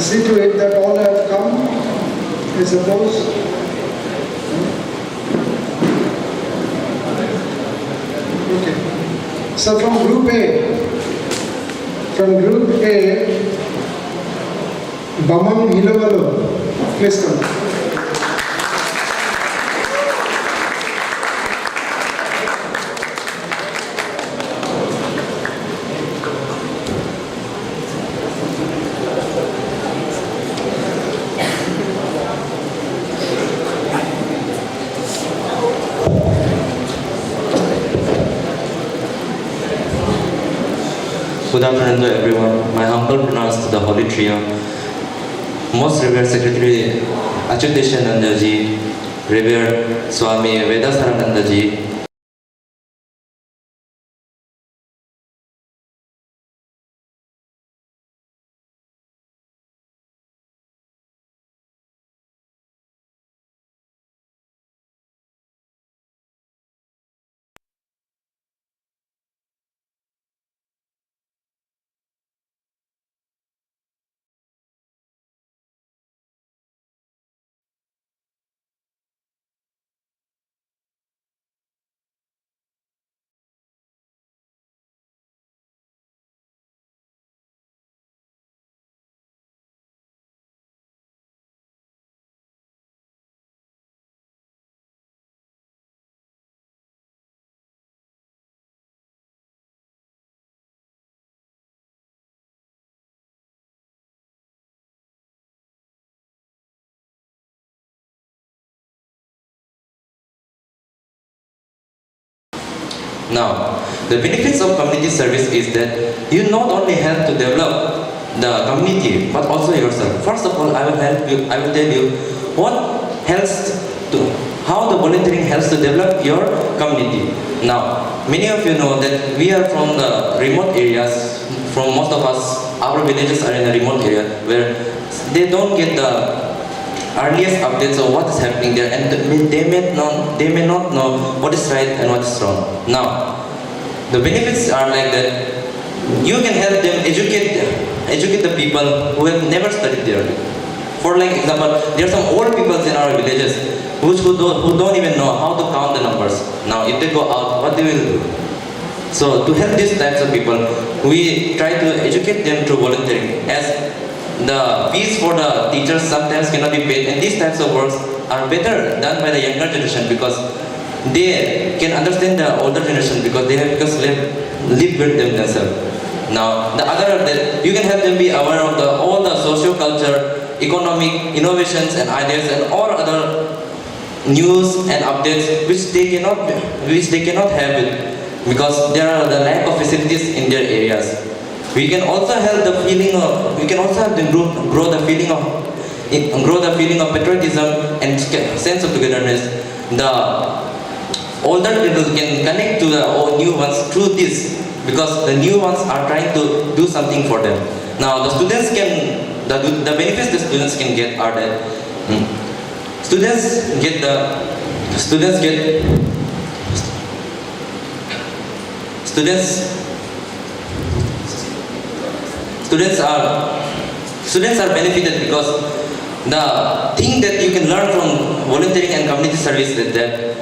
see to it that all have come, I suppose. Okay. So from Group A, Bamam Hilavalu, please come. Good afternoon to everyone. My humble pronounce to the Holy Trio. Most Revered Secretary Achyutashananda Ji, Revered Swami Vedasarananda Ji, Now, the benefits of community service is that you not only help to develop the community, but also yourself. First of all, I will tell you what helps how the volunteering helps to develop your community. Now, many of you know that we are from the remote areas. From most of us, our villages are in a remote area where they don't get the earliest updates of what is happening there, and they may not know what is right and what is wrong. Now, the benefits are like that. You can help them educate the people who have never studied there. For like example, there are some old people in our villages who don't even know how to count the numbers. Now, if they go out, what they will do? So, to help these types of people, we try to educate them through volunteering, as the fees for the teachers sometimes cannot be paid, and these types of works are better done by the younger generation because they can understand the older generation because they have lived with them themselves. Now, the other that you can help them be aware of all the socio-culture, economic innovations and ideas and all other news and updates which they cannot have it because there are the lack of facilities in their areas. We can also help the feeling of, we can also help them grow the feeling of patriotism and sense of togetherness. The older people can connect to the new ones through this because the new ones are trying to do something for them. Now, the students can, the benefits the students can get are that students are benefited because the thing that you can learn from volunteering and community service is that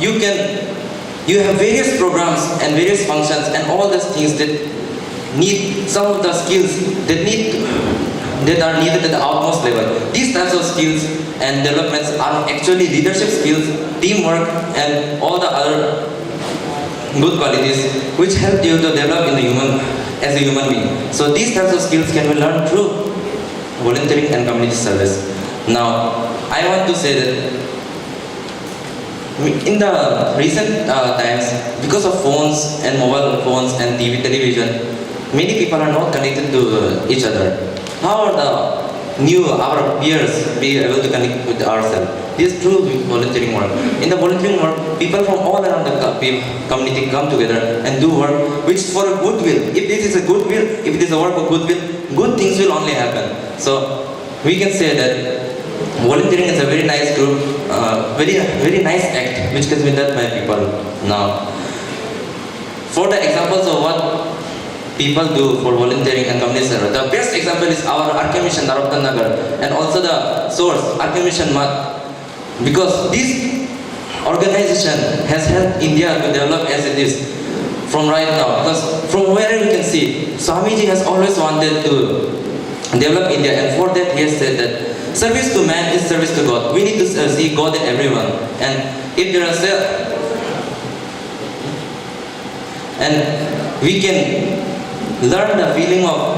you have various programs and various functions and all those things that need some of the skills that are needed at the utmost level. These types of skills and developments are actually leadership skills, teamwork, and all the other good qualities which help you to develop as a human being. So these types of skills can be learned through volunteering and community service. Now, I want to say that in the recent times, because of phones and mobile phones and TV, television, many people are not connected to each other. How are our peers be able to connect with ourselves? This is through volunteering work. In the volunteering work, people from all around the community come together and do work which is for a goodwill. If this is a goodwill, if it is a work of goodwill, good things will only happen. So we can say that volunteering is a very nice group, very nice act which can be done by people. Now, for the examples of what people do for volunteering and community service. The best example is our Arke Mission Nagar and also the source Arke Mission Mat. Because this organization has helped India to develop as it is from right now. Because from where we can see, Swamiji has always wanted to develop India, and for that he has said that service to man is service to God. We need to see God in everyone. And if there are and we can learn the feeling of.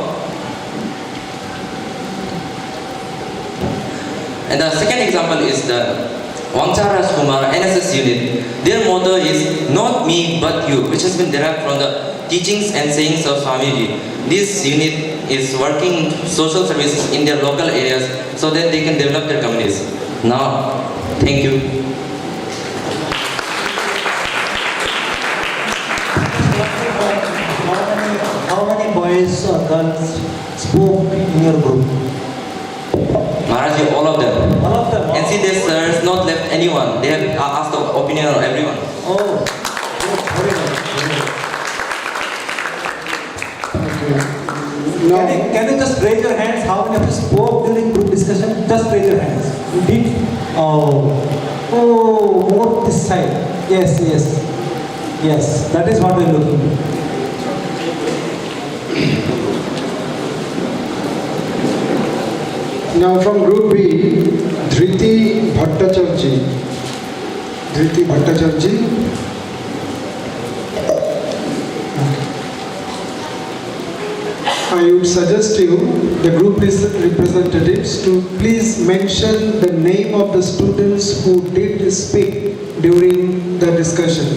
And the second example is the Wangcha Rajkumar NSS unit. Their motto is not me but you, which has been derived from the teachings and sayings of Swamiji. This unit is working social services in their local areas so that they can develop their communities. Now, thank you. How many boys or girls spoke in your group? Maharaj, all of them. All of them. And see, this has not left anyone. They have asked the opinion of everyone. Oh, very nice. Okay. Now, Can you just raise your hands? How many of you spoke during group discussion? Just raise your hands. You did? Oh, more this side. Yes. Yes, that is what we are looking for. now from group B, Dhriti Bhattacharjee. Dhriti Bhattacharjee. I would suggest you, the group representatives, to please mention the name of the students who did speak during the discussion.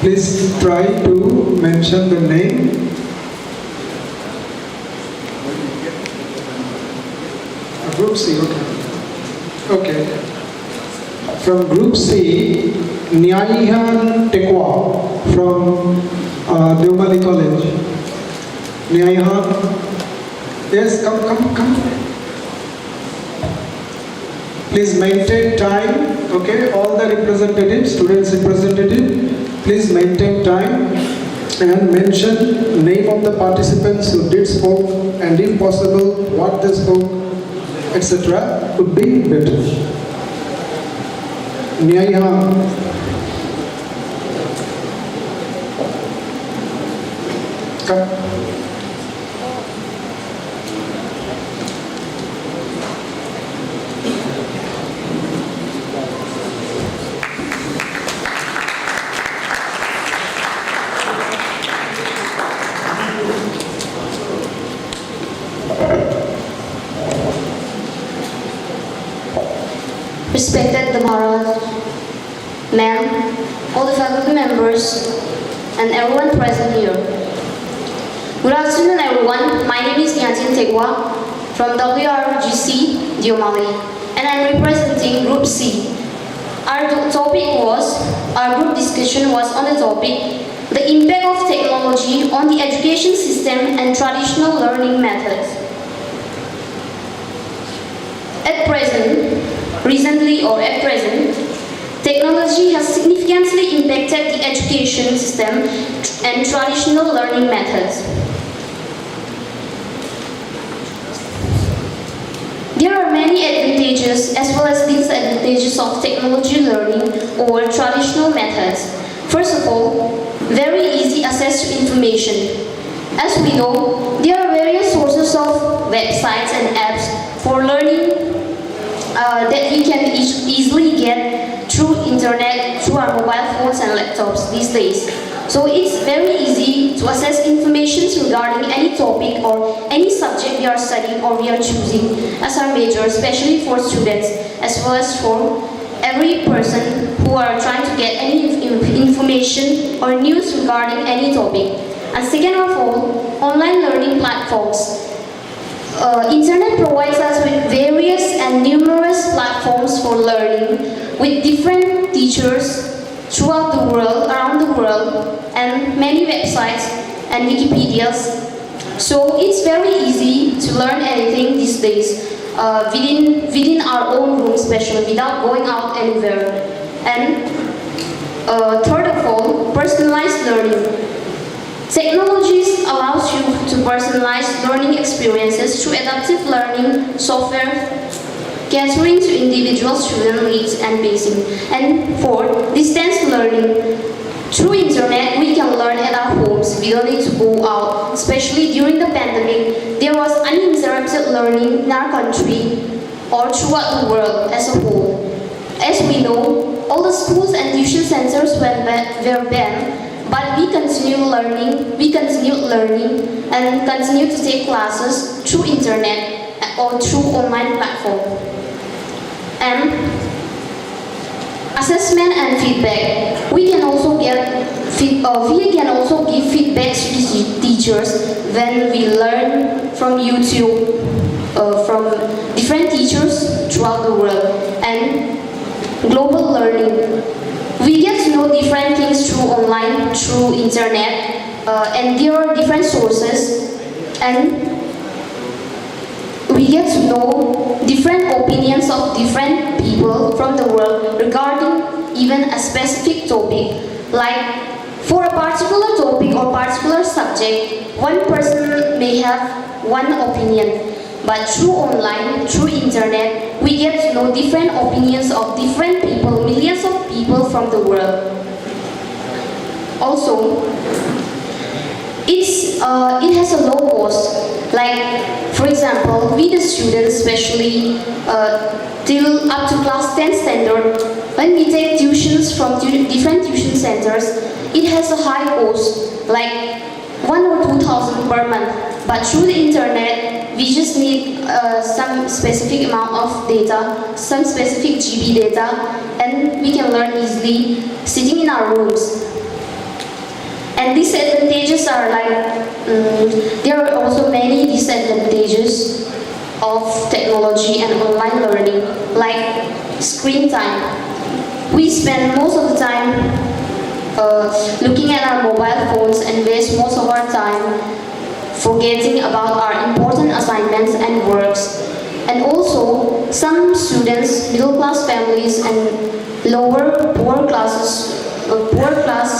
Please try to mention the name. Group C, okay. From Group C, Nyaihan Tekwa from Deomali College. Nyaihan, yes, come. Please maintain time, okay? All the representatives, students representative, please maintain time and mention name of the participants who did spoke, and if possible, what they spoke, etc. would be better. Nyaihan. Come. Respected the Maharaj, ma'am, all the faculty members, and everyone present here. Good afternoon, everyone. My name is Nyanjin Tegwa from WRGC Diomali, and I'm representing Group C. Our group discussion was on the topic, the impact of technology on the education system and traditional learning methods. At present, technology has significantly impacted the education system and traditional learning methods. There are many advantages as well as disadvantages of technology learning over traditional methods. First of all, very easy access to information. As we know, there are various sources of websites and apps for learning that we can easily get through internet, through our mobile phones and laptops these days. So it's very easy to access information regarding any topic or any subject we are studying or we are choosing as our major, especially for students, as well as for every person who are trying to get any information or news regarding any topic. And second of all, online learning platforms. Internet provides us with various and numerous platforms for learning with different teachers throughout the world, around the world, and many websites and Wikipedias. So it's very easy to learn anything these days within our own room, especially without going out anywhere. And third of all, personalized learning. Technologies allows you to personalize learning experiences through adaptive learning software catering to individual student needs and pacing. And fourth, distance learning. Through internet, we can learn at our homes. We don't need to go out. Especially during the pandemic, there was uninterrupted learning in our country or throughout the world as a whole. As we know, all the schools and tuition centers were banned, but we continued learning and continue to take classes through internet or through online platform. And assessment and feedback. We can also give feedback to teachers when we learn from YouTube, from different teachers throughout the world. And global learning. We get to know different things through online, through internet, and there are different sources, and we get to know different opinions of different people from the world regarding even a specific topic. Like for a particular topic or particular subject, one person may have one opinion. But through online, through internet, we get to know different opinions of different people, millions of people from the world. Also, it has a low cost. Like, for example, we the students, especially till up to class 10 standard, when we take tuitions from different tuition centers, it has a high cost, like 1 or 2,000 per month. But through the internet, we just need some specific amount of data, some specific GB data, and we can learn easily sitting in our rooms. And disadvantages are like, there are also many disadvantages of technology and online learning, like screen time. We spend most of the time looking at our mobile phones and waste most of our time forgetting about our important assignments and works. And also, some students, middle-class families and lower poor class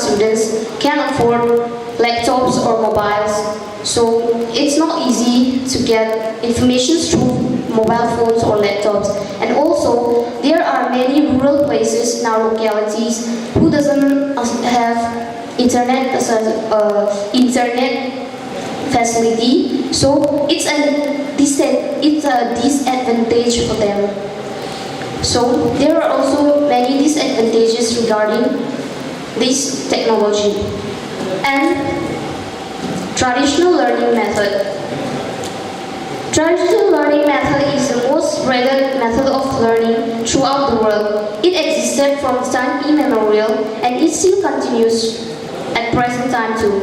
students can't afford laptops or mobiles. So it's not easy to get information through mobile phones or laptops. And also, there are many rural places in our localities who doesn't have internet facility, so it's a disadvantage for them. So there are also many disadvantages regarding this technology. And traditional learning method. Traditional learning method is the most spreaded method of learning throughout the world. It existed from time immemorial and it still continues at present time too.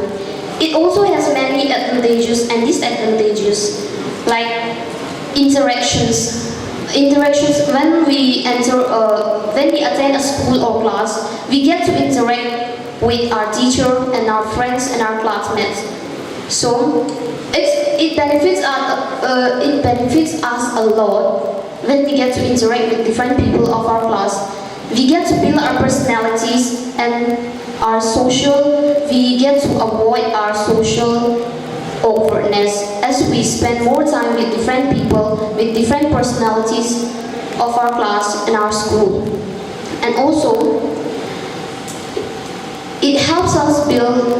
It also has many advantages and disadvantages, like interactions. When we attend a school or class, we get to interact with our teacher and our friends and our classmates. So it benefits us a lot when we get to interact with different people of our class. We get to build our personalities and our social, we get to avoid our social awkwardness as we spend more time with different people, with different personalities of our class and our school. And also, it helps us build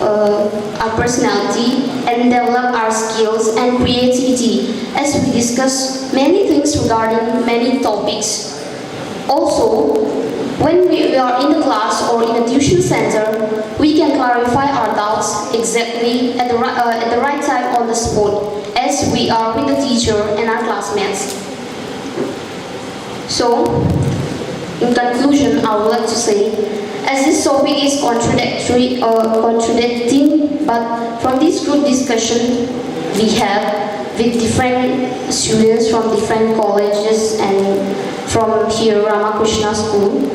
our personality and develop our skills and creativity as we discuss many things regarding many topics. Also, when we are in the class or in a tuition center, we can clarify our doubts exactly at the right time on the spot, as we are with the teacher and our classmates. So, in conclusion, I would like to say, as this topic is contradicting, but from this group discussion we have with different students from different colleges and from here Ramakrishna School,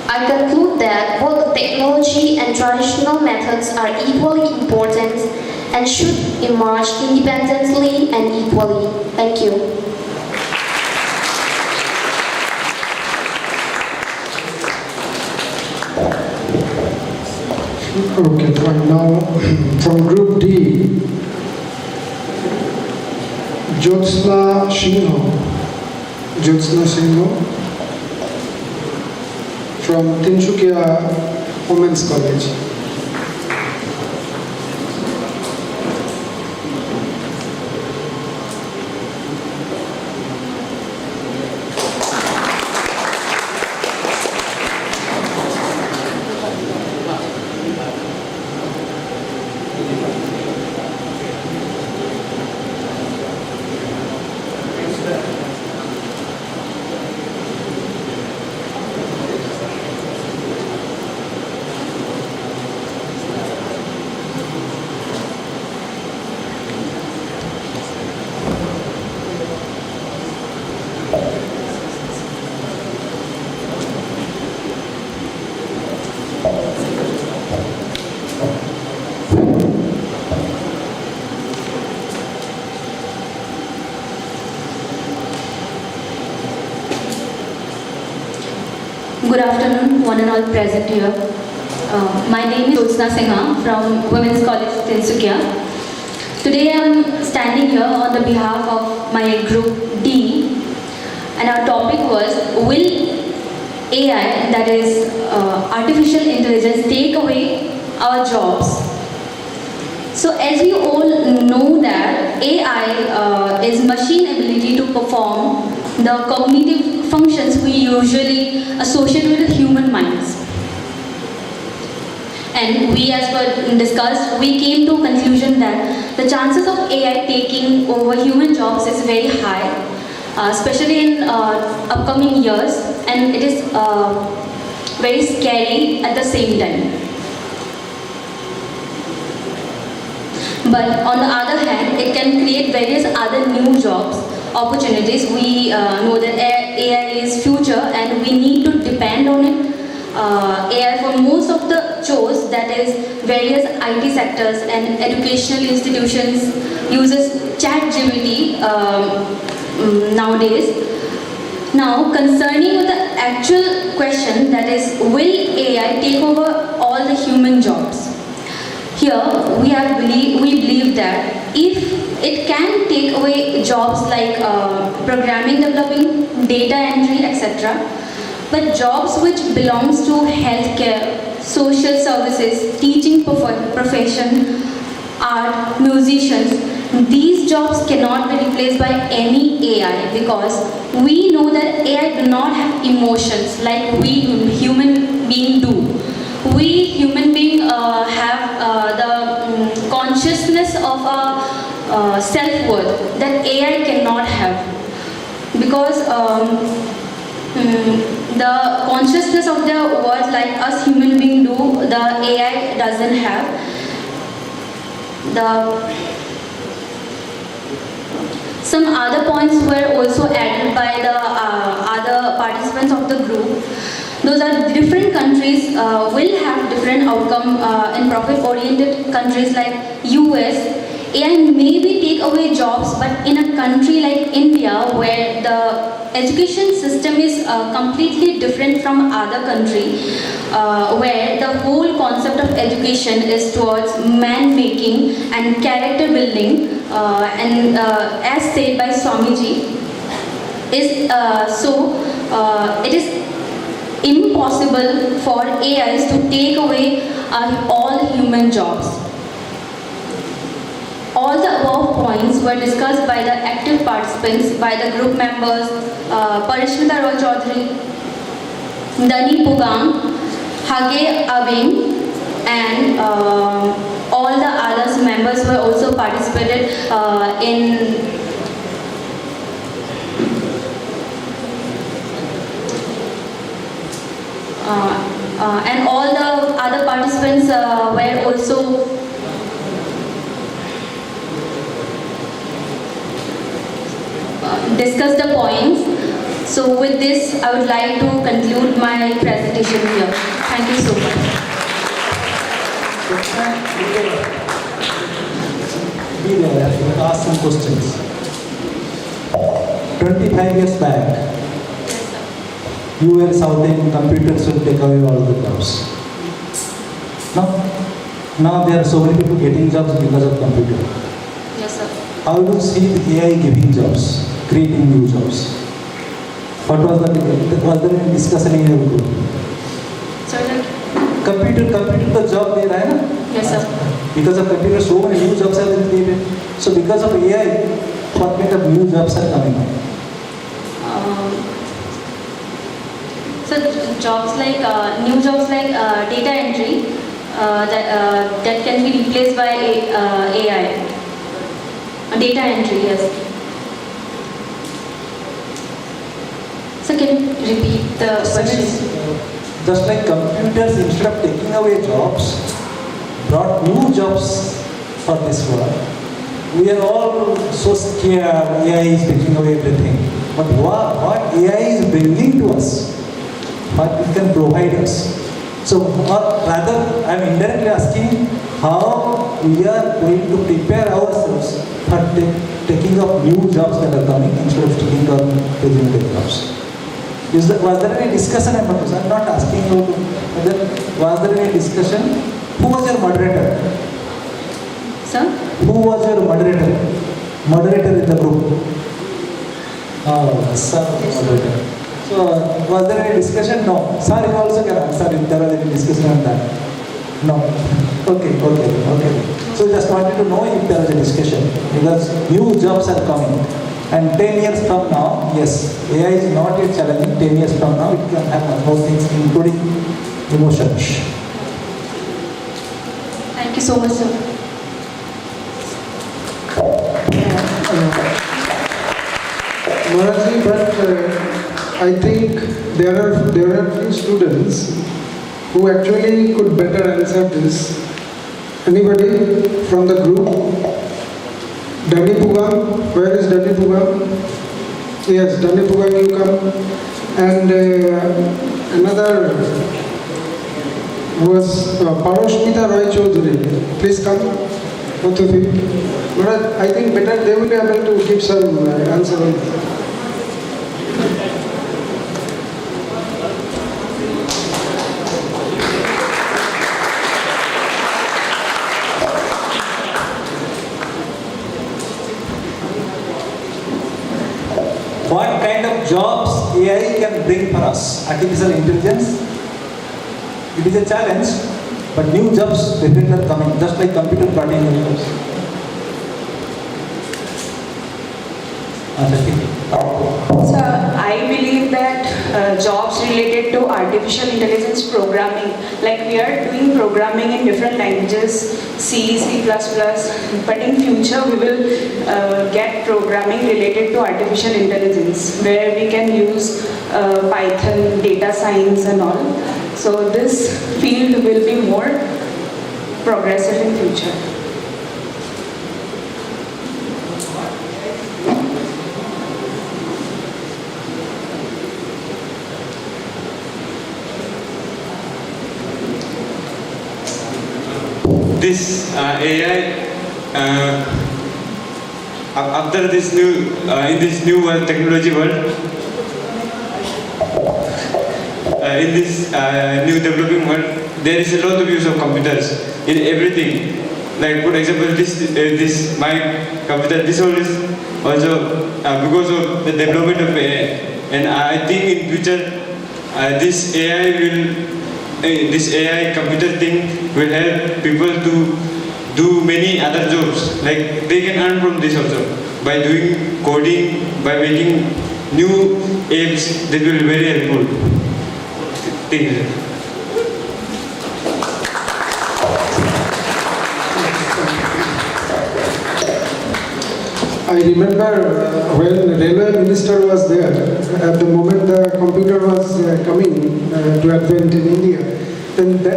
I conclude that both technology and traditional methods are equally important and should emerge independently and equally. Thank you. Okay, fine. Now, from group D, Jyotsna Singho. Jyotsna Singho from Tinsukia Women's College. Good afternoon, one and all present here. My name is Jyotsna Singha from Women's College, Tinsukia. Today I am standing here on the behalf of my group D, and our topic was, will AI, that is artificial intelligence, take away our jobs? So as you all know that AI is machine ability to perform the cognitive functions we usually associate with human minds. And we, as were discussed, we came to a conclusion that the chances of AI taking over human jobs is very high, especially in upcoming years, and it is very scary at the same time. But on the other hand, it can create various other new jobs, opportunities. We know that AI is future and we need to depend on it. AI for most of the chores, that is various IT sectors and educational institutions uses ChatGPT nowadays. Now, concerning with the actual question, that is, will AI take over all the human jobs? Here, we believe that if it can take away jobs like programming, developing, data entry, etc., but jobs which belongs to healthcare, social services, teaching profession, art, musicians, these jobs cannot be replaced by any AI, because we know that AI do not have emotions like we human being do. We human being have the consciousness of our self-worth that AI cannot have, because the consciousness of their worth like us human being do, the AI doesn't have. Some other points were also added by the other participants of the group. Those are different countries will have different outcome. In profit-oriented countries like US, AI maybe take away jobs, but in a country like India, where the education system is completely different from other country, where the whole concept of education is towards man-making and character building, and as said by Swamiji, is it is impossible for AIs to take away all human jobs. All the above points were discussed by the active participants, by the group members, Parishmita Roy Chaudhary, Dani Pugang, Hage Abing, and all the others members were also participated in and all the other participants were also discussed the points. So with this, I would like to conclude my presentation here. Thank you so much. Be there and ask some questions. 25 years back, you were shouting computers will take away all the jobs. No? Now there are so many people getting jobs because of computer. Yes, sir. How do you see the AI giving jobs, creating new jobs? What was the debate? Was there any discussion in your group? Sir, Computer का job दे रहा है ना? yes, sir. Because of computer, so many new jobs have been created. So because of AI, what kind of new jobs are coming up? So jobs like new jobs like data entry that can be replaced by AI. Data entry, yes. So can you repeat the question? Just like computers, instead of taking away jobs, brought new jobs for this world. We are all so scared AI is taking away everything. But what AI is bringing to us, what it can provide us. So, or rather, I am indirectly asking how we are going to prepare ourselves for taking up new jobs that are coming instead of taking up present jobs. Was there any discussion about this? I am not asking you to, was there any discussion? Who was your moderator? Sir? Who was your moderator? Moderator in the group? Oh, sir, moderator. So, was there any discussion? No. Sir, you also can answer if there was any discussion on that. No. Okay. So, just wanted to know if there was a discussion because new jobs are coming. And 10 years from now, yes, AI is not yet challenging. 10 years from now, it can have more things, including emotions. Thank you so much, sir. Maharaji, but I think there are few students who actually could better answer this. Anybody from the group? Danny Pugam, where is Danny Pugam? Yes, Danny Pugam, you come. And another was Paroshmita Roy Chaudhary. Please come, both of you. But I think better they will be able to give some answer. What kind of jobs AI can bring for us? Artificial intelligence? It is a challenge, but new jobs definitely are coming, just like computer brought in new jobs. So I believe that jobs related to artificial intelligence programming, like we are doing programming in different languages, C, C++, but in future we will get programming related to artificial intelligence, where we can use Python, data science and all. So this field will be more progressive in future. This AI, after this new, in this new technology world, in this new developing world, there is a lot of use of computers in everything. Like for example, this my computer, this one is also because of the development of AI. And I think in future, this AI computer thing will help people to do many other jobs. Like they can earn from this also by doing coding, by making new apps. That will be very helpful. Thank you. I remember when the railway minister was there, at the moment the computer was coming to advent in India, then the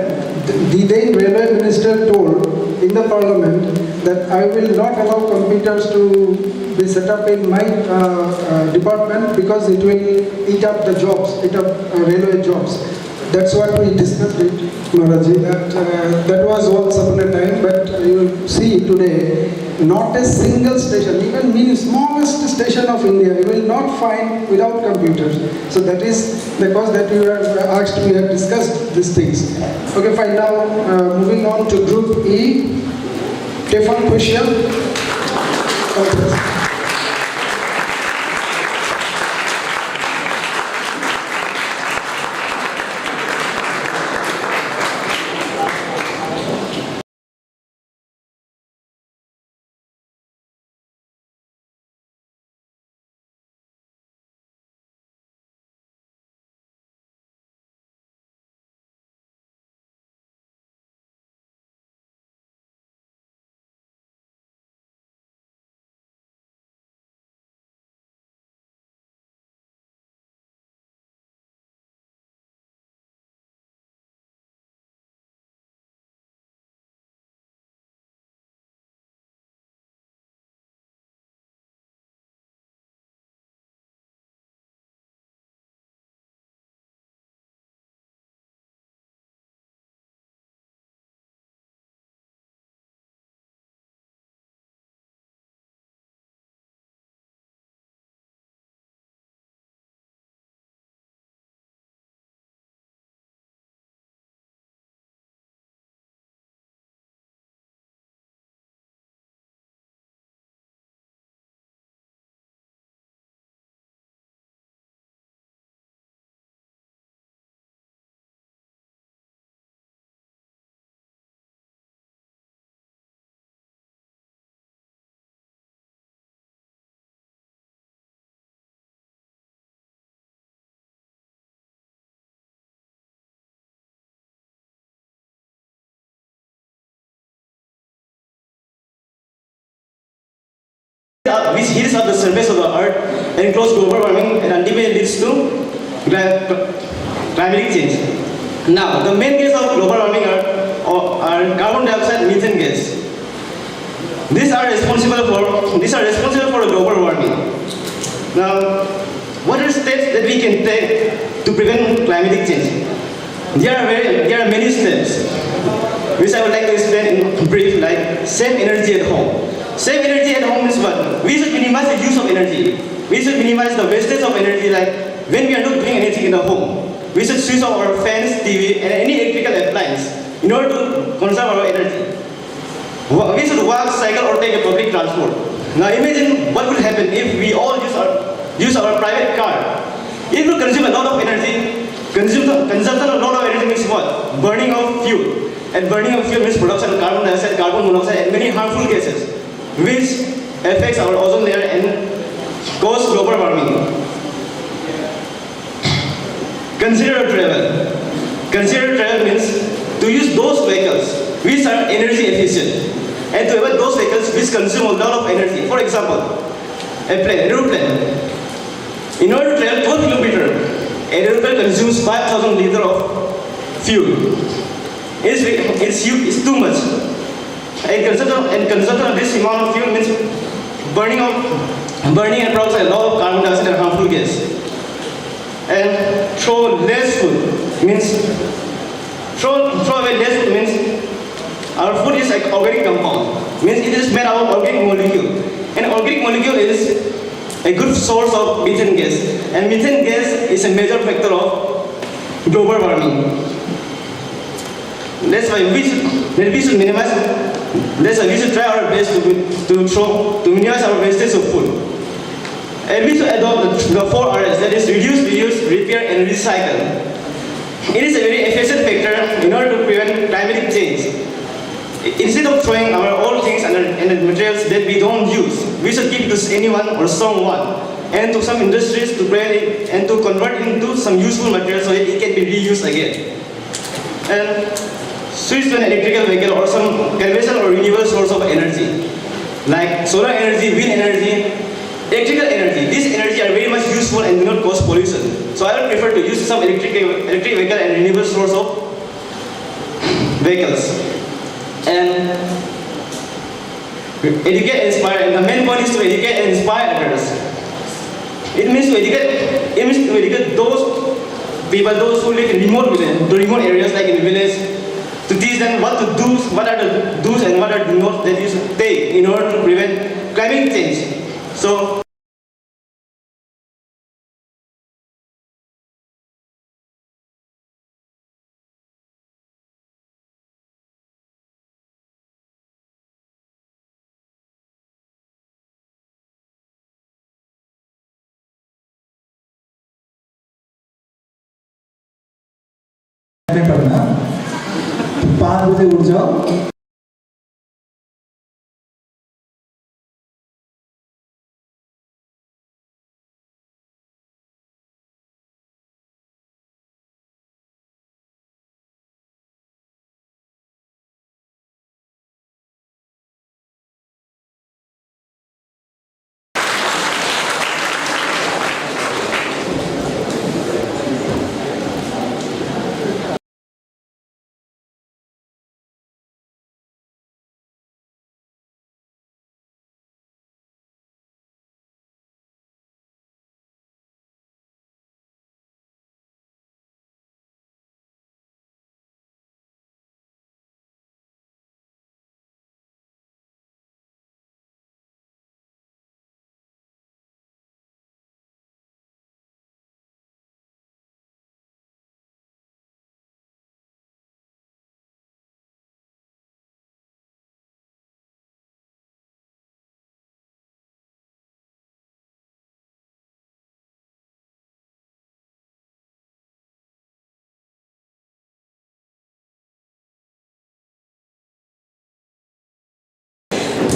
then railway minister told in the parliament that I will not allow computers to be set up in my department because it will eat up the jobs, eat up railway jobs. That's what we discussed it, Maharaji. That was once upon a time, but you see today not a single station, even smallest station of India, you will not find without computers. So that is the cause that you have asked, we have discussed these things. Okay, fine. Now moving on to group E. Stefan question. Okay. Which heats up the surface of the earth and causes global warming and ultimately leads to climatic change. Now, the main cause of global warming are carbon dioxide and methane gas. These are responsible for global warming. Now, what are steps that we can take to prevent climatic change? There are many steps, which I would like to explain in brief, like save energy at home. Save energy at home is what? We should minimize the use of energy. We should minimize the wastage of energy, like when we are not doing anything in the home. We should switch off our fans, TV, and any electrical appliance in order to conserve our energy. We should walk, cycle, or take a public transport. Now imagine what would happen if we all use our private car. It will consume a lot of energy. Consumption of a lot of energy means what? Burning of fuel. And burning of fuel means production of carbon dioxide, carbon monoxide, and many harmful gases, which affects our ozone layer and cause global warming. Consider travel. Consider travel means to use those vehicles which are energy efficient and to avoid those vehicles which consume a lot of energy. For example, an aeroplane. In order to travel 12 kilometers, an aeroplane consumes 5,000 liters of fuel. It's too much. And consumption of this amount of fuel means burning and production a lot of carbon dioxide and harmful gas. And throw away less food means our food is like organic compound. Means it is made out of organic molecule. And organic molecule is a good source of methane gas. And methane gas is a major factor of global warming. That's why we should minimize. That's why we should try our best to minimize our wastage of food. And we should adopt the 4 R's, that is reduce, reuse, repair, and recycle. It is a very efficient factor in order to prevent climatic change. Instead of throwing our old things and the materials that we don't use, we should give it to anyone or someone and to some industries to prepare it and to convert it into some useful material so that it can be reused again. And switch to an electrical vehicle or some conventional or renewable source of energy, like solar energy, wind energy, electrical energy. These energy are very much useful and do not cause pollution. So I would prefer to use some electric vehicle and renewable source of vehicles. And educate and inspire. And the main point is to educate and inspire others. It means to educate those people, those who live in remote areas like in the village, to teach decision what to do, what are the do's and what are the no's that you should take in order to prevent climate change. So, करना 5 बजे उठ जाओ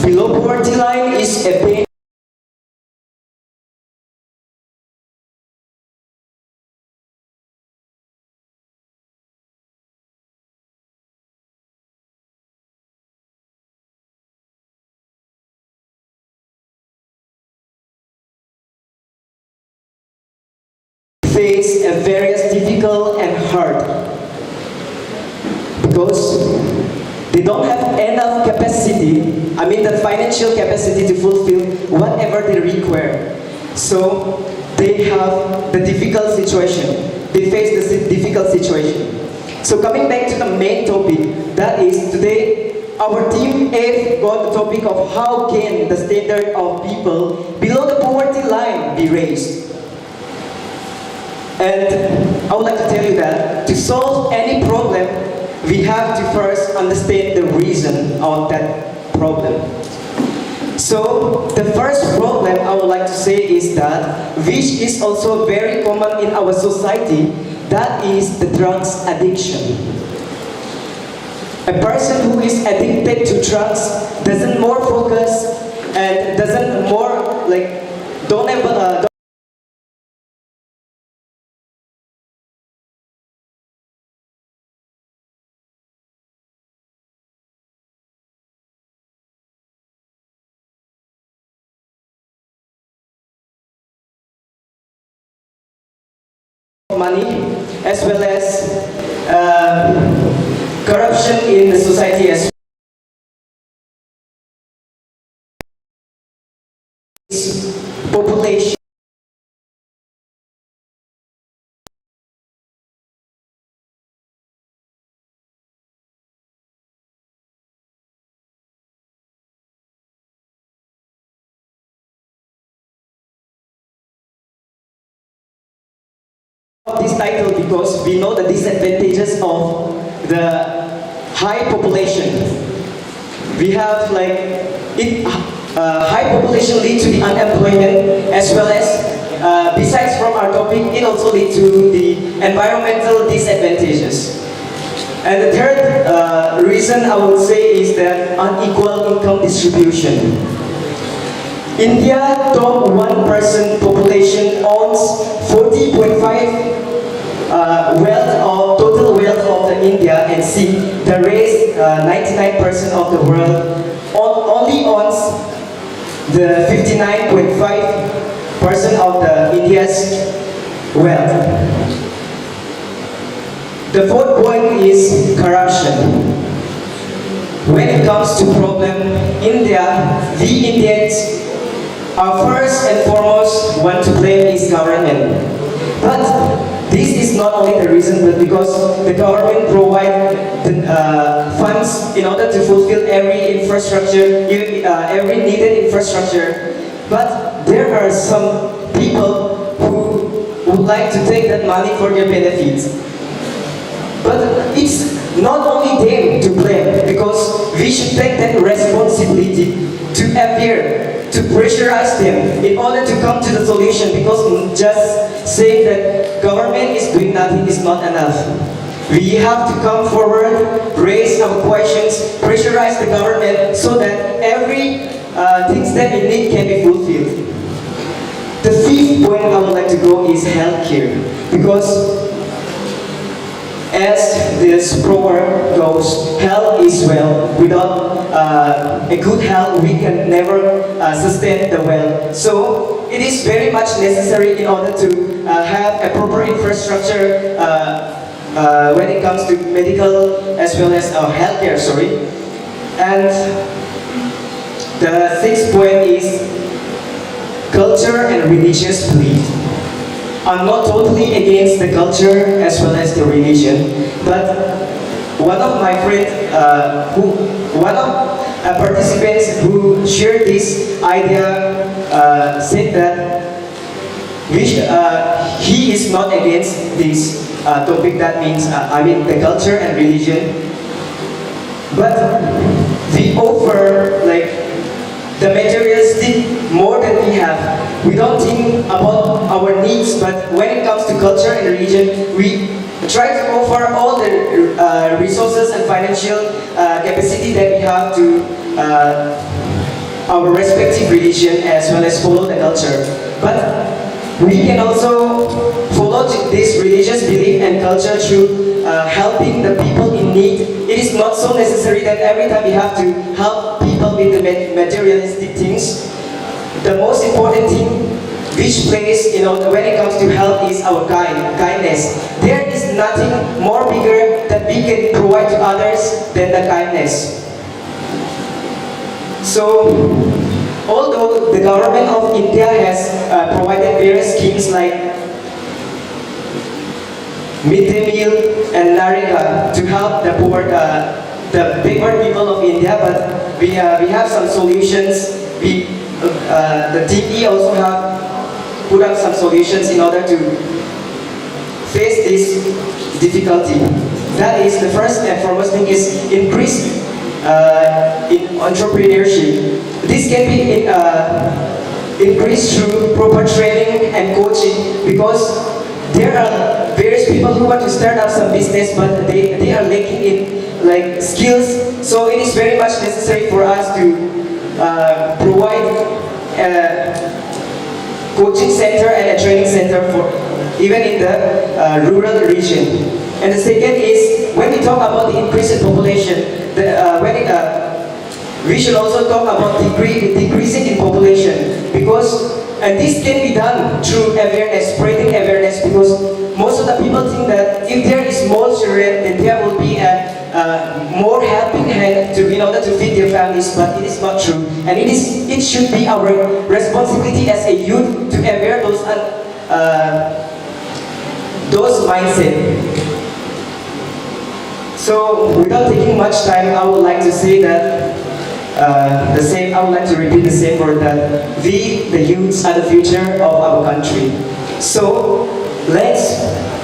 below poverty line is a pain. Face a various difficult and hard because they don't have enough capacity, I mean the financial capacity to fulfill whatever they require. So they have the difficult situation. They face the difficult situation. So coming back to the main topic, that is today our team F got the topic of how can the standard of people below the poverty line be raised. And I would like to tell you that to solve any problem, we have to first understand the reason of that problem. So the first problem I would like to say is that, which is also very common in our society, that is the drugs addiction. A person who is addicted to drugs doesn't more focus and doesn't more don't have money as well as corruption in the society as population. This title because we know the disadvantages of the high population. We have high population lead to the unemployment as well as besides from our topic, it also lead to the environmental disadvantages. And the third reason I would say is the unequal income distribution. India top 1% population owns 40.5 total wealth of the India, and see the rest 99% of the world only owns the 59.5% of the India's wealth. The fourth point is corruption. When it comes to problem, India, we Indians are first and foremost want to blame is government. But this is is not only the reason, but because the government provide funds in order to fulfill every infrastructure, every needed infrastructure. But there are some people who would like to take that money for their benefits. But it's not only them to blame, because we should take that responsibility to appear, to pressurize them in order to come to the solution, because just saying that government is doing nothing is not enough. We have to come forward, raise our questions, pressurize the government so that every things that it needs can be fulfilled. The fifth point I would like to go is healthcare, because as this proverb goes, health is wealth. Without a good health, we can never sustain the wealth. So it is very much necessary in order to have a proper infrastructure when it comes to medical as well as healthcare. And the sixth point is culture and religious belief. I'm not totally against the culture as well as the religion, but one of my friends, one of participants who shared this idea said that he is not against this topic. That means, the culture and religion, but we offer the materialistic more than we have. We don't think about our needs, but when it comes to culture and religion, we try to offer all the resources and financial capacity that we have to our respective religion as well as follow the culture. But we can also follow this religious belief and culture through helping the people in need. It is not so necessary that every time we have to help people with the materialistic things. The most important thing which plays, when it comes to health is our kindness. There is nothing more bigger that we can provide to others than the kindness. So, although the government of India has provided various schemes like midday meal and Narika to help the poor, the backward people of India, but we have some solutions. The TE also have put up some solutions in order to face this difficulty. That is, the first and foremost thing is increase in entrepreneurship. This can be increased through proper training and coaching, because there are various people who want to start up some business, but they are lacking in skills. So it is very much necessary for us to provide a coaching center and a training center for even in the rural region. And the second is, when we talk about the increase in population, we should also talk about decreasing in population, because this can be done through awareness, spreading awareness, because most of the people think that if there is more children, then there will be a more helping hand in order to feed their families, but it is not true. And it should be our responsibility as a youth to aware those mindset. So without taking much time, I would like to say that I would like to repeat the same word, that we, the youths, are the future of our country. So let's,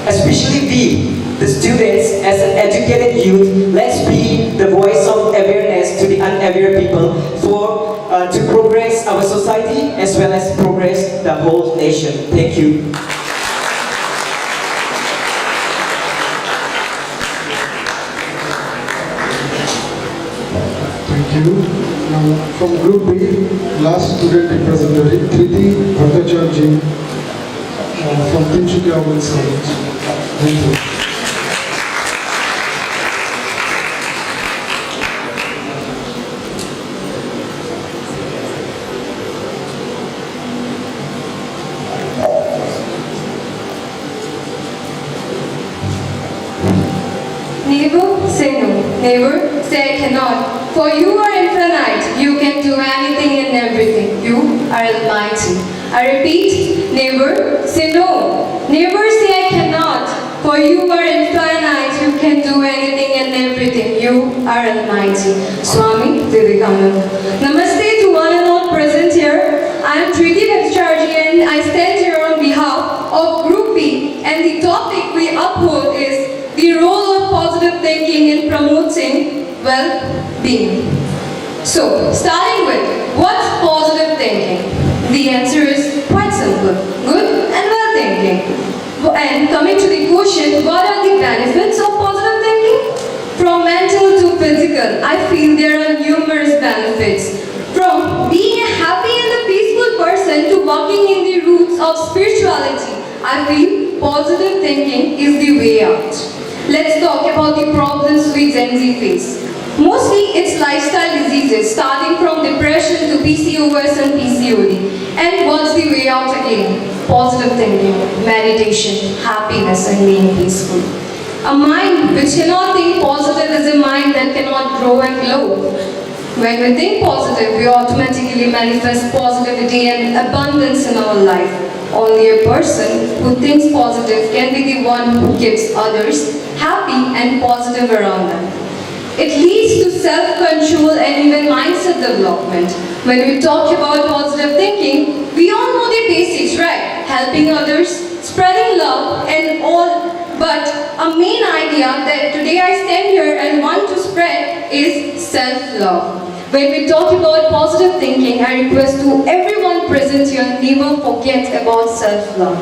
especially we, the students, as an educated youth, let's be the voice of awareness to the unaware people to progress our society as well as progress the whole nation. Thank you. Thank you. Now, from Group B, last student representative, Kriti Bhattacharya from Tinsukia Women's College. Thank you. Never say no. Never say I cannot. For you are infinite. You can do anything and everything. You are almighty. I repeat, never say no. Never say I cannot. For For you are infinite, you can do anything and everything. You are almighty. Swami Vivekananda. Namaste to one and all present here. I am Triti Bhattacharjee and I stand here on behalf of Group B, and the topic we uphold is the role of positive thinking in promoting well-being. So, starting with, what's positive thinking? The answer is quite simple. Good and well thinking. And coming to the question, what are the benefits of positive thinking? From mental to physical, I feel there are numerous benefits. From being a happy and a peaceful person to walking in the roots of spirituality, I feel positive thinking is the way out. Let's talk about the problems we Gen Z face. Mostly it's lifestyle diseases, starting from depression to PCOS and PCOD. And what's the way out again? Positive thinking, meditation, happiness and being peaceful. A mind which cannot think positive is a mind that cannot grow and glow. When we think positive, we automatically manifest positivity and abundance in our life. Only a person who thinks positive can be the one who keeps others happy and positive around them. It leads to self-control and even mindset development. When we talk about positive thinking, we all know the basics, right? Helping others, spreading love and all. But a main idea that today I stand here and want to spread is self-love. When we talk about positive thinking, I request to everyone present here, never forget about self-love.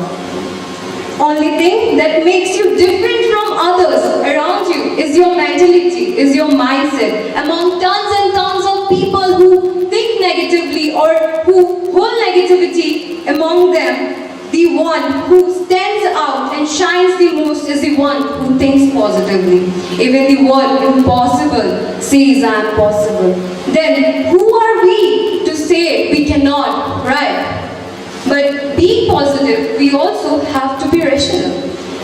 Only thing that makes you different from others around you is your mentality, is your mindset. Among tons and tons of people who think negatively or who hold negativity among them, the one who stands out and shines the most is the one who thinks positively. Even the word impossible says I am possible. Then who are we to say we cannot, right? But being positive, we also have to be rational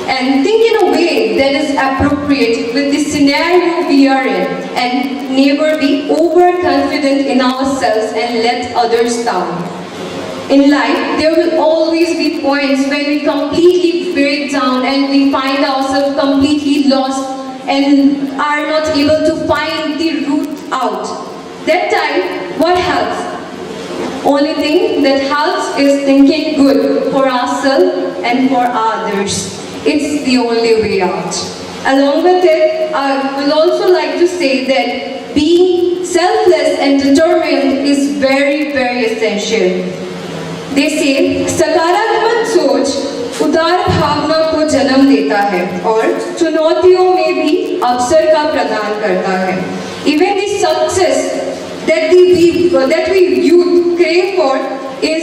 and think in a way that is appropriate with the scenario we are in, and never be overconfident in ourselves and let others down. In life, there will always be points when we completely break down and we find ourselves completely lost and are not able to find the route out. That time, what helps? Only thing that helps is thinking good for ourselves and for others. It's the only way out. Along with it, I will also like to say that being selfless and determined is very, very essential. They say, सकारात्मक सोच उदार भावना को जन्म देता है और चुनौतियों में भी अवसर का प्रदान करता है. Even the success that we youth crave for is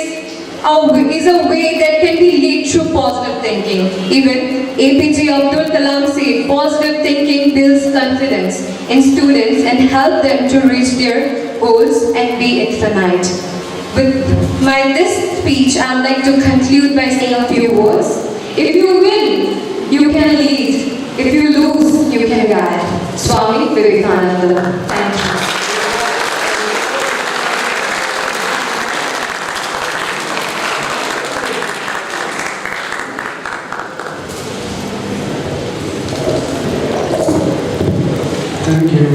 a way that can be led through positive thinking. Even APJ Abdul Kalam said, positive thinking builds confidence in students and help them to reach their goals and be infinite. With this speech, I would like to conclude by saying a few words. If you win, you can lead. If you lose, you can guide. Swami Vivekananda. Thank you. Thank you.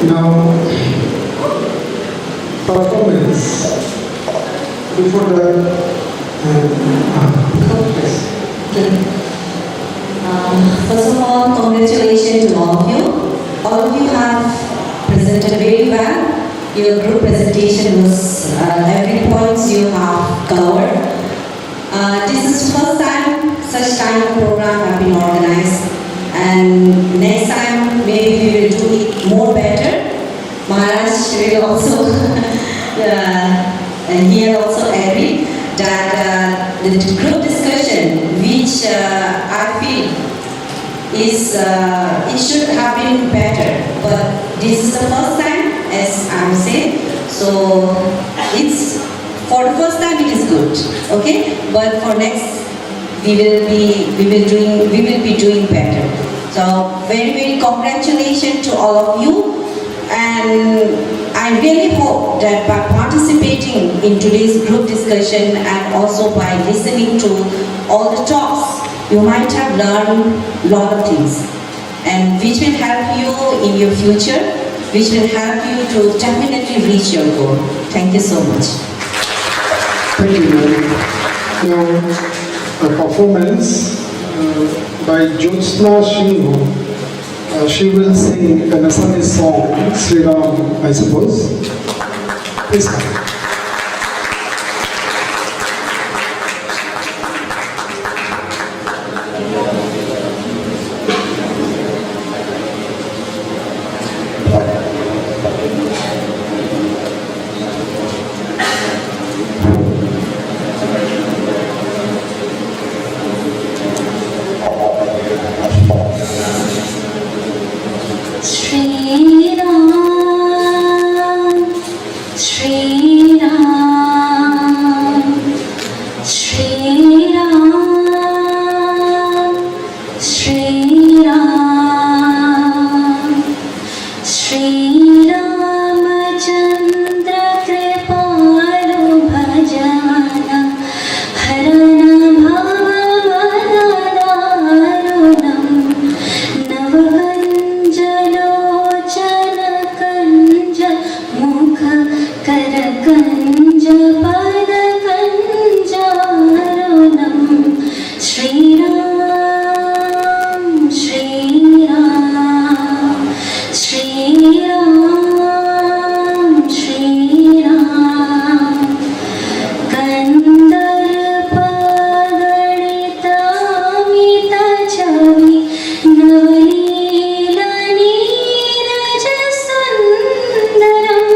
Now, performance. Before that, please. First of all, congratulations to all of you. All of you have presented very well. Your group presentation was every point you have covered. This is first time such kind of program have been organized. And next time maybe we will do it more better. Maharaj will also and he also agreed that the group discussion, which I feel is it should have been better, but this is the first time, as I'm saying. So it's for the first time it is good, okay. But for next we will be doing better. So very congratulations to all of you, and I really hope that by participating in today's group discussion and also by listening to all the talks you might have learned a lot of things, and which will help you in your future, which will help you to definitely reach your goal. Thank you so much. Thank you, ma'am. Now, a performance by Jyotsna Shingo. She will sing an Assamese song, Sri Ram, I suppose. Please come. Shri Ram, Shri Ram, Shri Ram, Shri Ram, Shri Ramachandra Kripalu Bhajana Harana Bhavamanadaranam Navakanjalochana Kanja Mukha Karakanja Padakanjarunam Shri Ram, Shri Ram, Shri Ram, Shri Ram Kandarpagadita chavi Navnila Neeraja Sundaram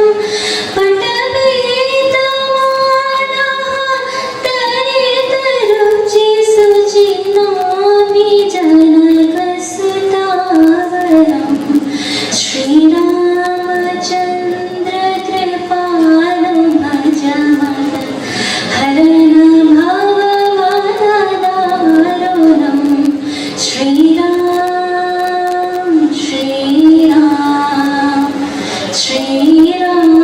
Pataveta Taritaruchi Suchinami Janakasutavaram Shri Ramachandra Kripalu Bhajamana Harana Bhavamanadaranam Shri Ram, Shri Ram, Shri Ram,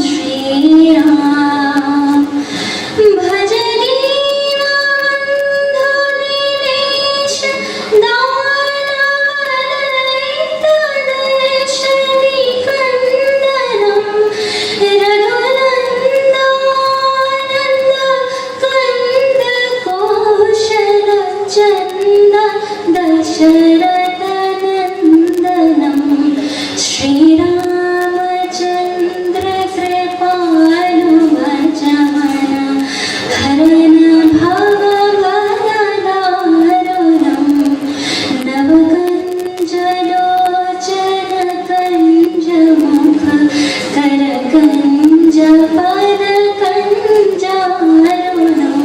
Shri Ram Bhajadina Bandhudinesh Davanavalalita Darshani Kandanam Raghunandananda Kanda Koshara Chanda Dasharathanandanam Shri Ramachandra Kripalu Bhajamana Harana Bhavamanadaranam Navakanjalochana Kanja Mukha Karakanja Padakanjarunam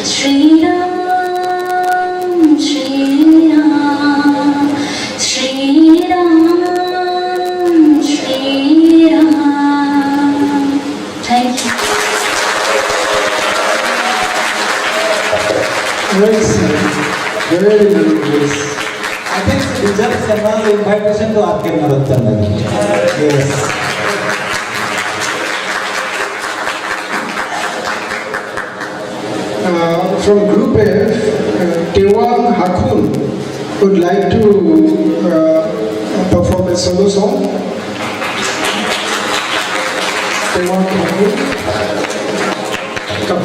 Shri Ram, Shri Ram, Shri Ram, Shri Ram. Thank you. Very sir. Very nice. I think she deserves another invitation to R.K. Narottam. Yes. From Group F, Tewang Hakun would like to perform a solo song. Tewang Hakun, come.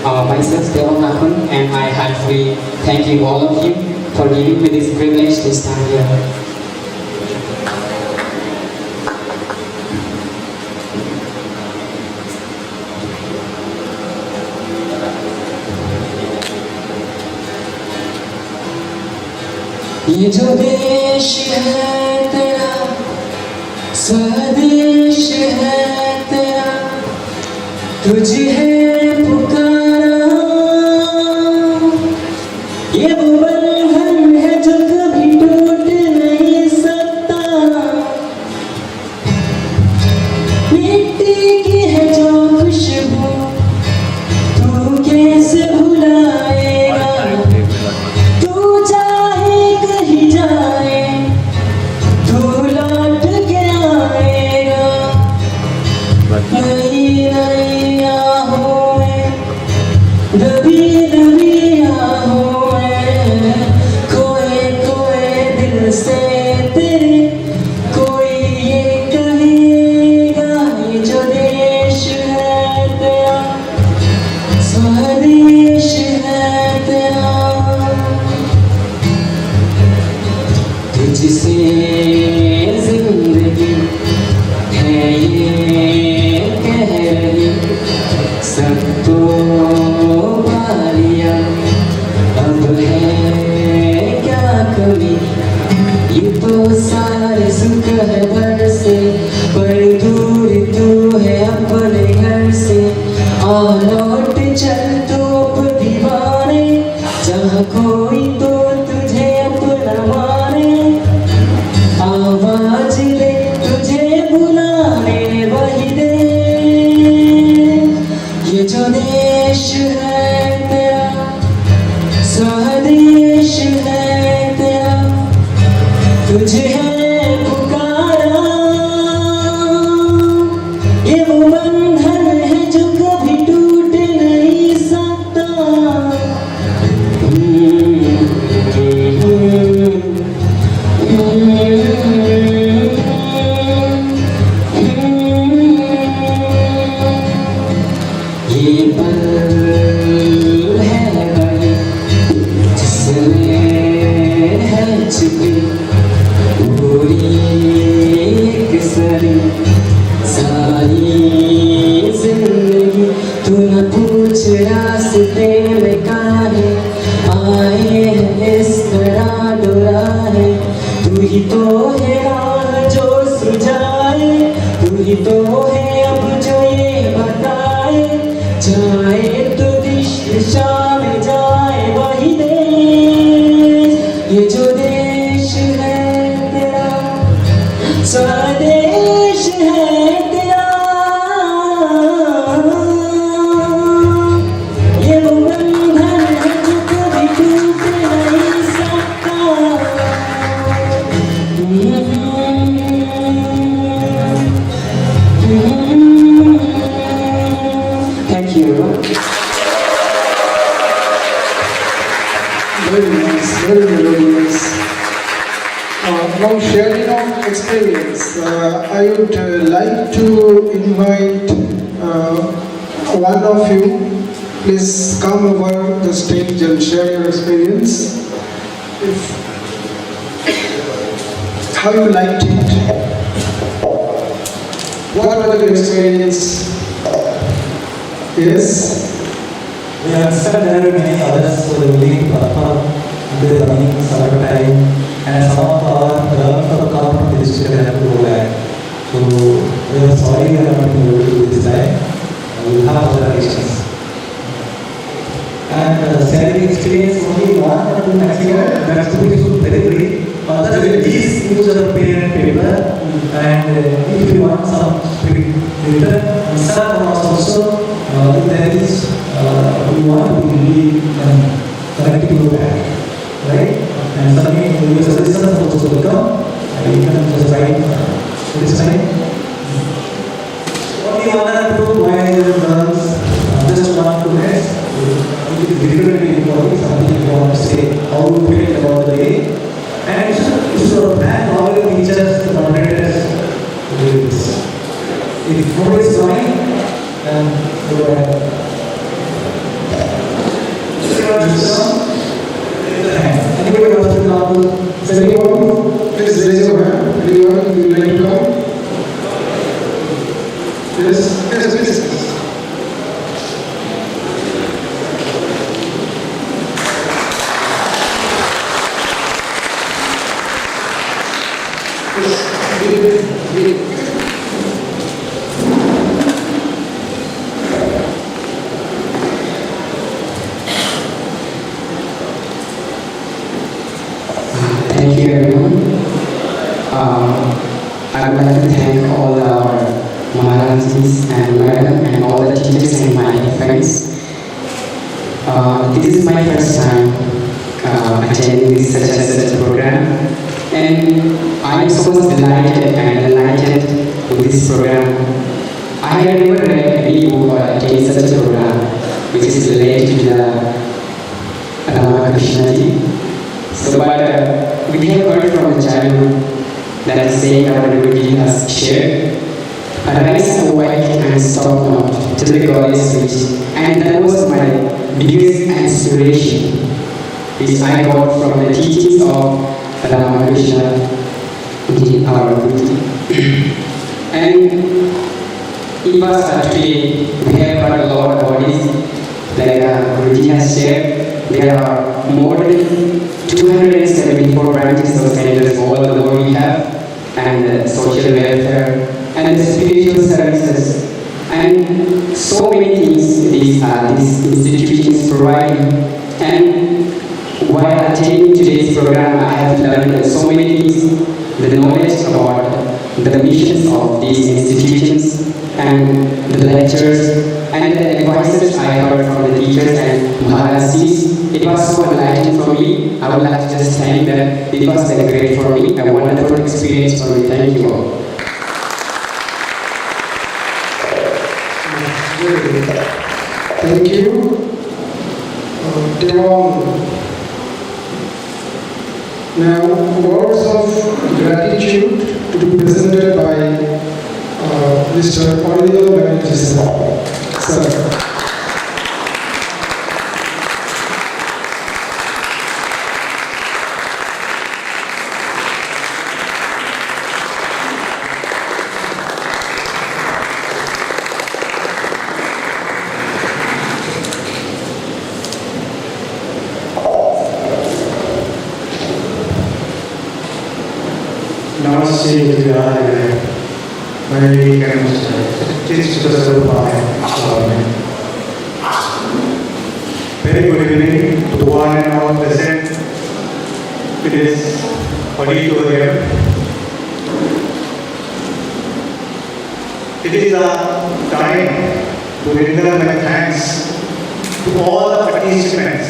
myself, Vivekananda, and I heartfully thank you all of you for giving me this privilege to stand here. ये जो देश है तेरा, स्वदेश है तेरा, तुझे है पुकारा। ये वो बंधन है जो कभी टूट नहीं सकता, मिट्टी की है जो खुशबू तू कैसे भुलाएगा। तू चाहे कहीं जाए, तू लौट के आएगा। नई नई आहों में, दबी दबी आहों में, खोए खोए दिल से तेरे कोई ये कहेगा, ये जो देश है तेरा, स्वदेश है तेरा। तुझसे जिंदगी है ये कह रही, सब तो पा लिया, अब है क्या कमी। ये तो सारे सुख है बरसे, पर दूर तू है अपने घर से। आ लौट चल तू अब दीवाने, जहाँ कोई तो तुझे अपना माने। आवाज दे तुझे बुलाने वही दे, ये जो देश है तेरा, स्वदेश है तेरा, तुझे है पुकारा। ये वो बंधन है जो कभी टूट नहीं सकता। ये पल है बड़ी जिसमें है छिपी पूरी एक सारी जिंदगी। तू न पूछ रास्ते में काहे आए हैं इस तरह डुराए। तू ही तो है राह जो सुझाए, तू ही तो है अब जो ये बताए। जाए तो दिशा में जाए वही देश, ये जो देश है तेरा, स्वदेश है तेरा। ये वो बंधन है जो कभी टूट नहीं सकता। Thank you. Very nice, very nice. Now sharing of experience, I would like to invite one of you. Please come over the stage and share your experience. How you liked it? What was your experience? Yes. We understand there are many others who are willing to perform in the running sort of time, and some of our learn for come from the district and have to go back. So we are sorry we are not able to do this time. We will have other questions. And sharing experience only one or two maximum, that's to be very brief. Other than these, use of pen and paper, and if you want some written answer from us also, if there is you want to really connect you back, right? And something your suggestions also will come, and you can just write this time. Only one or two boys and girls just want to rest. It is difficult to know something you want to say, how you feel about the day. And you should plan all your teachers, the moderators to do this. If nobody is joining, then go ahead. to thank all our Maharajis and madam and all the teachers and my friends. This is my first time attending this such a program, and I am so much delighted and enlightened with this program. I have never read any book or attended such a program which is related to the Ramakrishna ji. So, but we have heard from the childhood that the saying our Guruji has shared, arise, awake and stop not till the God is reached. And that was my biggest inspiration, which I got from the teachings of Ramakrishna, our Guruji. And it was today we have heard a lot about this, like Guruji has shared. There are more than 274 branches of centers all over the world we have, and social welfare and the spiritual services, and so many things these institutions provide. And while attending today's program, I have learned so many things, the knowledge about the missions of these institutions and the lectures and the advices I heard from the teachers and Maharajis. It was so enlightening for me. I would like to just thank them. It was great for me, a wonderful experience for me. Thank you all. Thank you. Devon. Now, words of gratitude to be presented by Mr. Audio Banerjee sir. Namaste Vivekananda. My name is very good evening to one and all present. It is auditorium. It is a time to render my thanks to all the participants,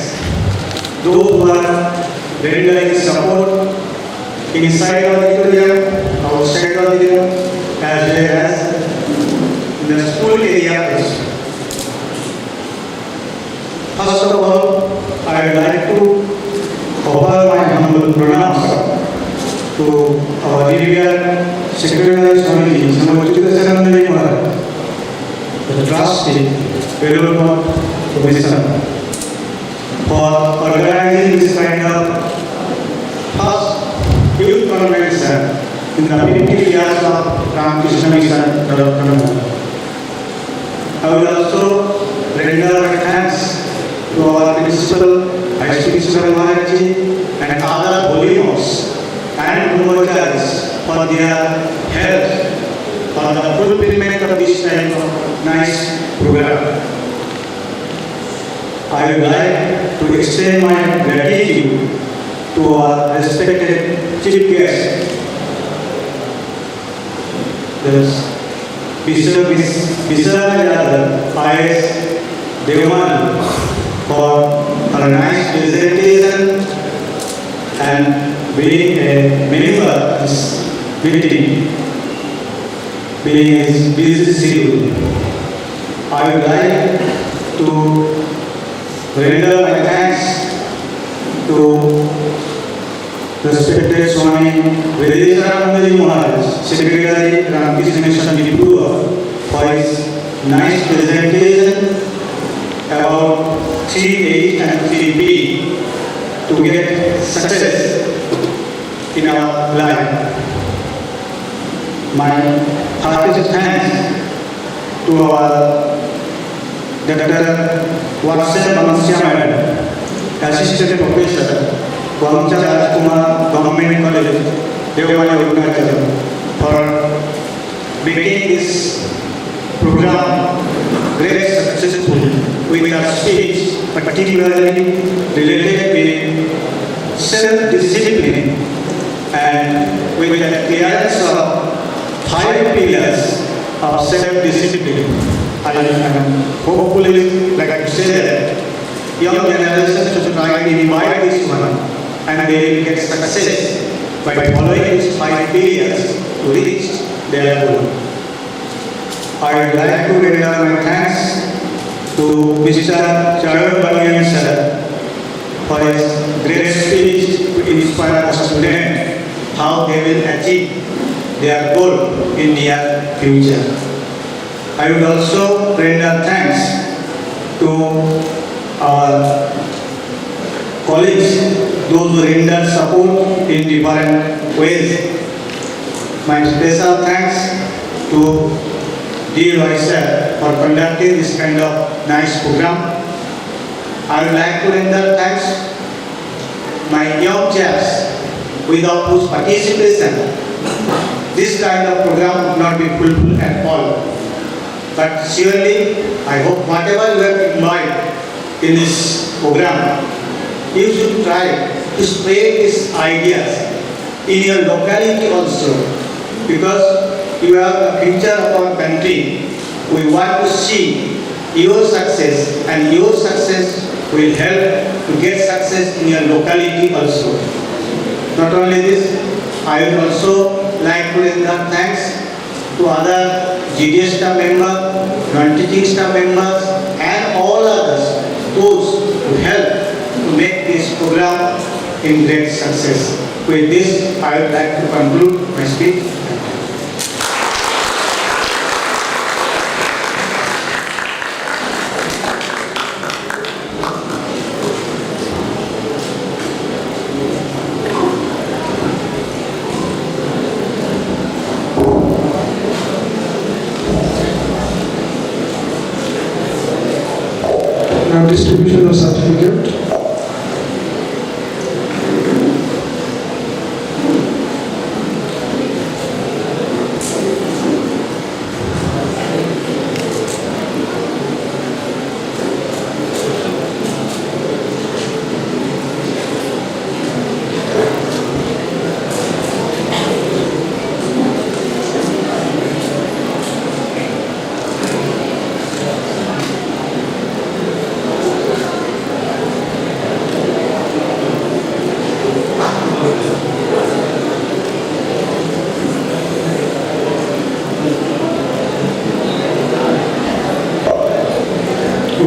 those who are rendering support inside the auditorium, outside the auditorium, as well as in the school area. First of all, I would like to offer my humble pronouns to our dear Secretary Swamiji, Sabhagriha Maharaj, the trustee, Vivekananda Commission, for organizing this kind of first youth convention in the 50 years of Ramakrishna Mission development. I would also render my thanks to our principal, Vice Principal Maharaji, and other volumes and promoters for their help for the fulfillment of this type of nice program. I would like to extend my gratitude to our respected chief guest, Bishop I.S. Devan, for her nice presentation and being a member of this meeting, being his busy schedule. I would like to render my thanks to respected Swami Vivekananda Maharaj, Secretary Ramakrishna Mission Dipur, for his nice presentation about 3A and 3B to get success in our life. My heartiest thanks to our Dr. Vatsal Mansya Madam, Assistant Professor, Vamcha Rajkumar Government College, Devamani Uttarachalam, for making this program very successful with our speech, particularly related with self-discipline and with the clearance of 5 pillars of self-discipline. And hopefully, like I said, young generations should try to imbibe this one and they will get success by following these 5 pillars to reach their goal. I would like to render my thanks to Mr. Charan Balian sir for his great speech to inspire the students how they will achieve their goal in near future. I would also render thanks to our colleagues, those who render support in different ways. My special thanks to DY sir for conducting this kind of nice program. I would like to render thanks my young chaps, without whose participation this kind of program would not be fulfilled at all. But surely, I hope whatever you have imbibed in this program, you should try to spread these ideas in your locality also, because you are the future of our country. We want to see your success, and your success will help to get success in your locality also. Not only this, I would also like to render thanks to other GDS staff members, non-teaching staff members, and all others, those who help to make this program in great success. With this, I would like to conclude my speech. Now distribution of certificate.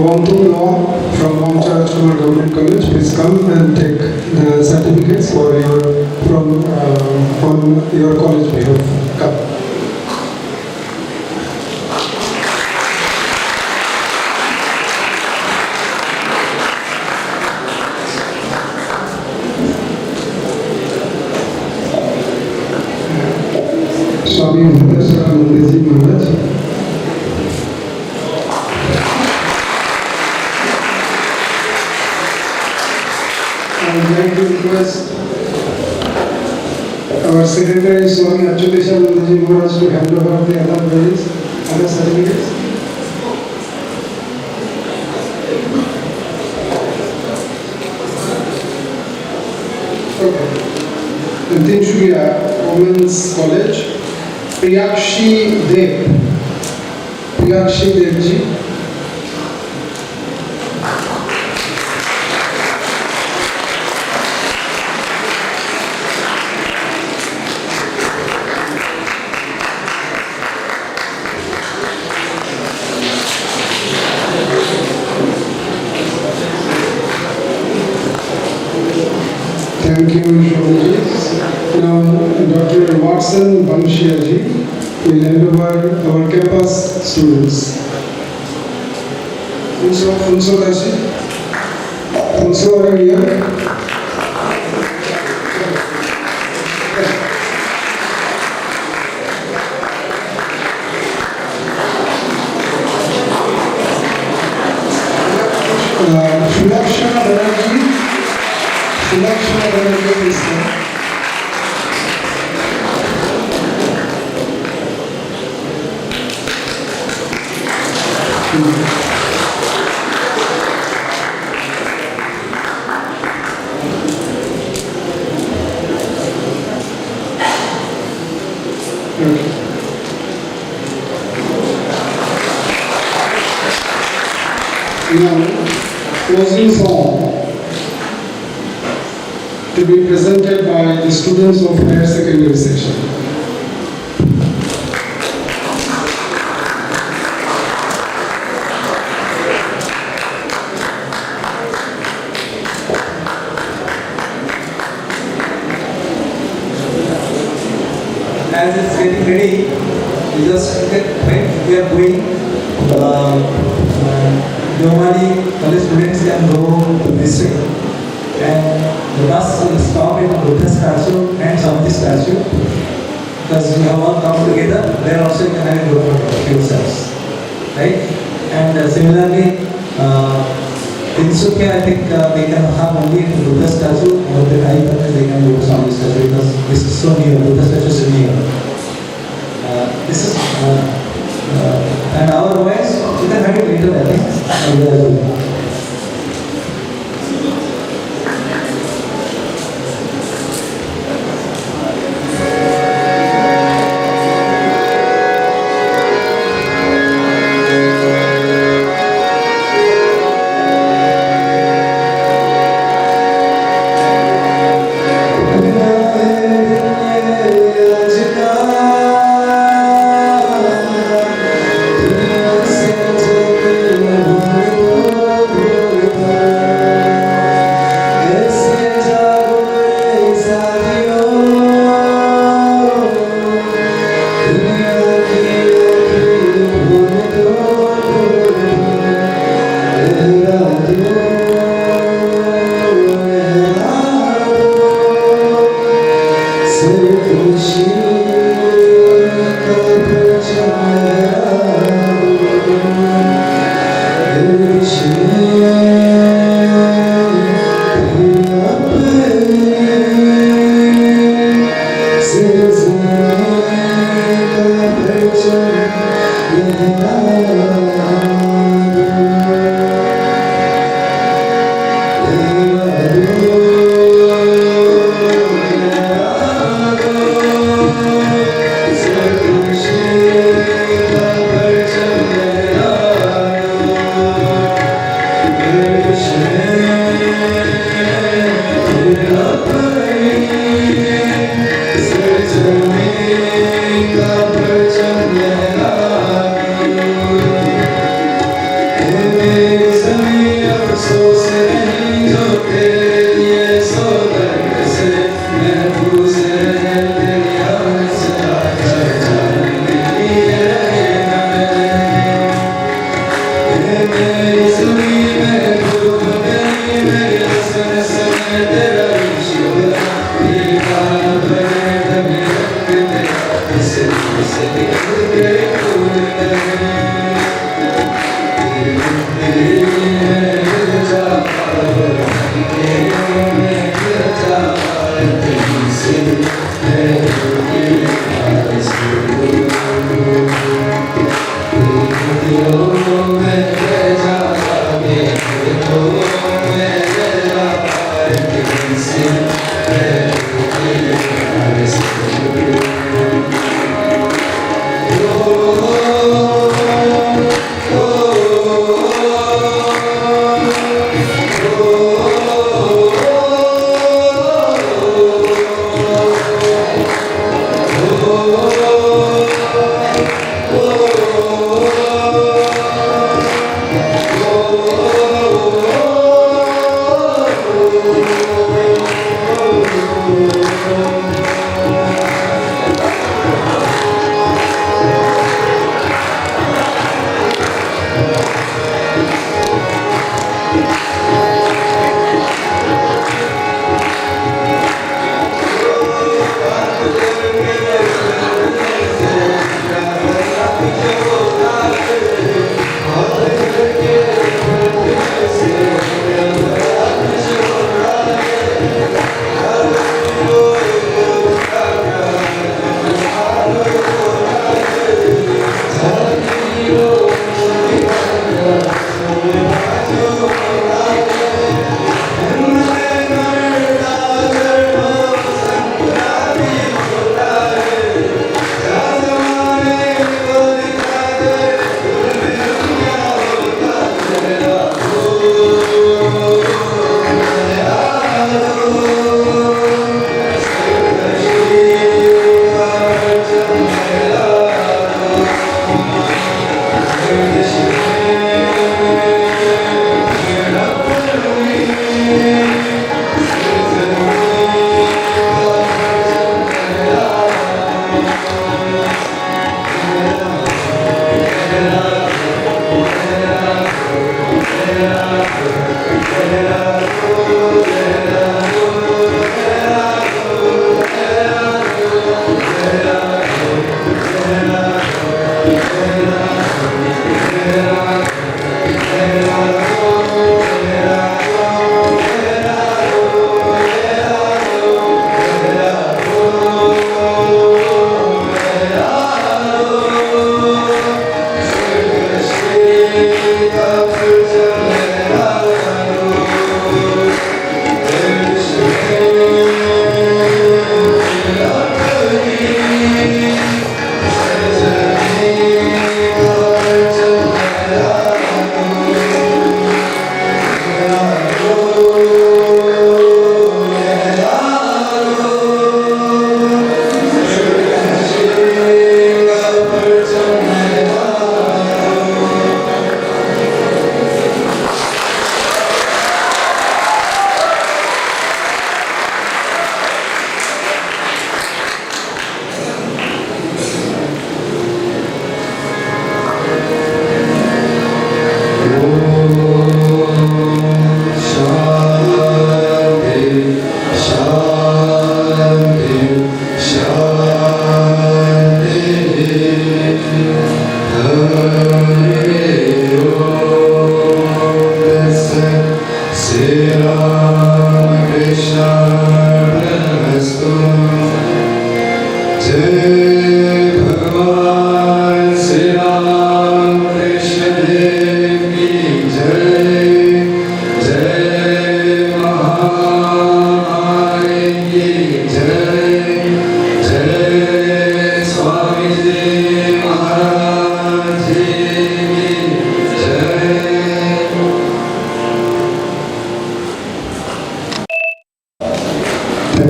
Wantu Law from Mount Rajkumar Government College, please come and take the certificates for your on your college behalf. Come. Swami Vivekananda Maharaj. I would like to request our Secretary Swami Achyutashanandaji Maharaj to hand over the other badges, other certificates. Okay. The Tinshuria Women's College, Priyakshi Devji. Thank you, Shobhaji. Now, Dr. Watson Banshiaji will hand over our campus students. Unso Dashi. Unso are you here? Sulakshana Banerjee. Sulakshana Banerjee, please come. Okay. Now, closing song to be presented by the students of higher secondary section. As it's getting ready, we just when we are going, normally college students can go to this way, and the bus will stop in Buddha statue and Samati statue, because we have all come together. There also you can have a group of yourselves, right? And similarly, in Sukya, I think they can have only Buddha statue, or the high they can go to Samati statue, because this is so near. Buddha statue is near. This is and otherwise you can have it later, I think.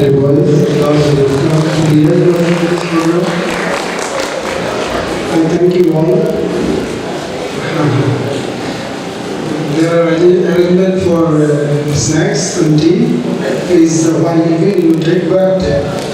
dear boys, girls who have come to the end of this program. I thank you all. There are arrangements for snacks and tea. Please, while leaving, you take back